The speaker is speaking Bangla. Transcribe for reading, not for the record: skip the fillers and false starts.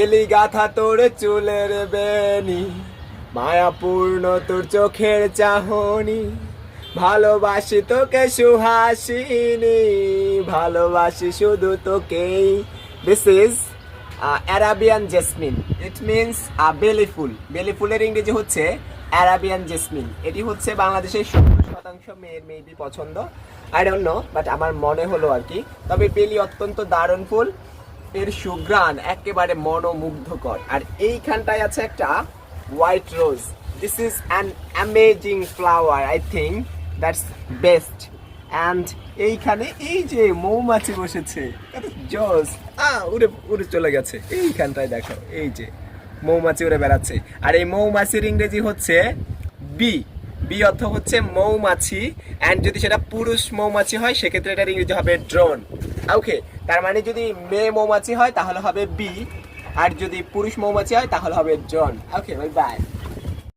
এলি গাথা তোর চুলের বেনি, মায়াপূর্ণ তোর চোখের চাহনি, ভালোবাসি তোকে সুহাসিনী, ভালোবাসি শুধু তোকেই। This is Arabian jasmine. It means বেলি ফুল। বেলি ফুলের ইংরেজি হচ্ছে অ্যারাবিয়ান জেসমিন। এটি হচ্ছে বাংলাদেশের 70% মেয়ের মেবি পছন্দ। আই ডোন্ট নো, বাট আমার মনে হলো আর কি। তবে বেলি অত্যন্ত দারুণ ফুল, এর সুঘ্রাণ একেবারে মনোমুগ্ধকর। আর এইখানটায় আছে একটা white rose. This is an amazing flower, I think that's best. And এইখানে এই যে মৌমাছি বসেছে, জোস উড়ে উড়ে চলে গেছে। এইখানটায় দেখো, এই যে মৌমাছি উড়ে বেড়াচ্ছে। আর এই মৌমাছির ইংরেজি হচ্ছে বি। বি অর্থ হচ্ছে মৌমাছি। অ্যান্ড যদি সেটা পুরুষ মৌমাছি হয় সেক্ষেত্রে এটার ইংরেজি হবে ড্রোন। ওকে, তার মানে যদি মেয়ে মৌমাছি হয় তাহলে হবে বি, আর যদি পুরুষ মৌমাছি হয় তাহলে হবে ড্রোন। ওকে, বাই বাই।